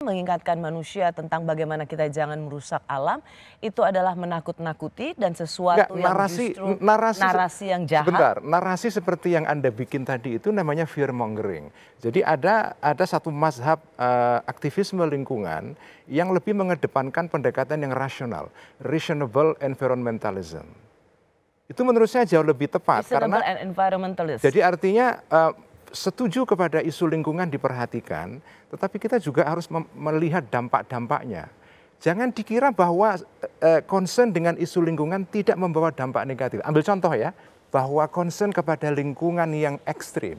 mengingatkan manusia tentang bagaimana kita jangan merusak alam, itu adalah menakut-nakuti dan sesuatu yang justru narasi yang jahat. Sebentar, narasi seperti yang Anda bikin tadi itu namanya fear mongering. Jadi ada satu mazhab aktivisme lingkungan yang lebih mengedepankan pendekatan yang rasional, reasonable environmentalism. Itu menurut saya jauh lebih tepat karena jadi artinya setuju kepada isu lingkungan diperhatikan, tetapi kita juga harus melihat dampak-dampaknya. Jangan dikira bahwa concern dengan isu lingkungan tidak membawa dampak negatif. Ambil contoh ya, bahwa concern kepada lingkungan yang ekstrim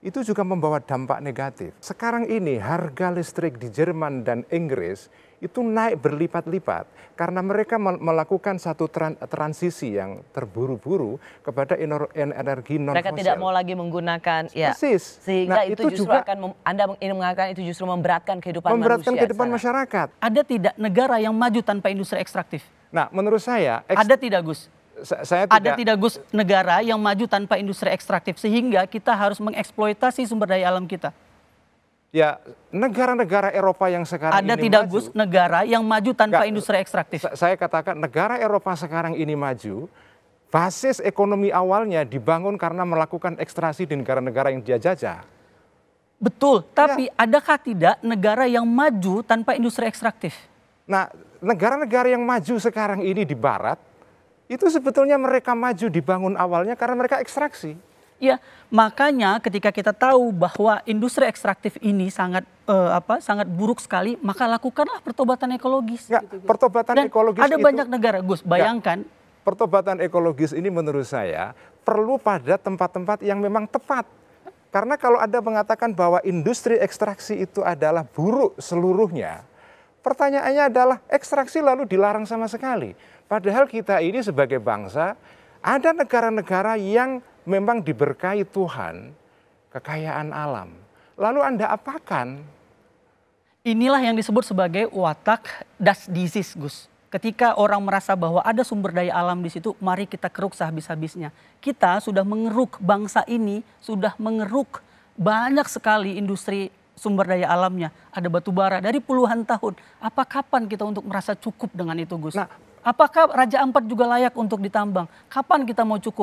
itu juga membawa dampak negatif. Sekarang ini harga listrik di Jerman dan Inggris itu naik berlipat-lipat karena mereka melakukan satu transisi yang terburu-buru kepada energi non-fosil. Mereka tidak mau lagi menggunakan, ya. Persis. Sehingga itu justru juga, Anda ingin mengatakan itu justru memberatkan kehidupan masyarakat. Ada tidak negara yang maju tanpa industri ekstraktif? Nah, menurut saya ada tidak, Gus? Ada tidak, Gus, negara yang maju tanpa industri ekstraktif sehingga kita harus mengeksploitasi sumber daya alam kita? Ya, negara-negara Eropa yang sekarang ada ini tidak, maju, Gus, negara yang maju tanpa industri ekstraktif? Saya katakan negara Eropa sekarang ini maju, basis ekonomi awalnya dibangun karena melakukan ekstraksi di negara-negara yang dia jajah. Betul, tapi adakah tidak negara yang maju tanpa industri ekstraktif? Nah, negara-negara yang maju sekarang ini di Barat, itu sebetulnya mereka maju dibangun awalnya karena mereka ekstraksi. Ya, makanya ketika kita tahu bahwa industri ekstraktif ini sangat buruk sekali, maka lakukanlah pertobatan ekologis. Ya, pertobatan ekologis ada banyak negara, Gus, bayangkan. Pertobatan ekologis ini menurut saya perlu pada tempat-tempat yang memang tepat. Karena kalau Anda mengatakan bahwa industri ekstraksi itu adalah buruk seluruhnya, pertanyaannya adalah ekstraksi lalu dilarang sama sekali. Padahal kita ini sebagai bangsa, ada negara-negara yang memang diberkahi Tuhan kekayaan alam. Lalu Anda apakan? Inilah yang disebut sebagai watak das disease, Gus. Ketika orang merasa bahwa ada sumber daya alam di situ, mari kita keruk sehabis-habisnya. Kita sudah mengeruk, bangsa ini sudah mengeruk banyak sekali industri sumber daya alamnya. Ada batu bara dari puluhan tahun. Apa kapan kita untuk merasa cukup dengan itu, Gus? Apakah Raja Ampat juga layak untuk ditambang? Kapan kita mau cukup?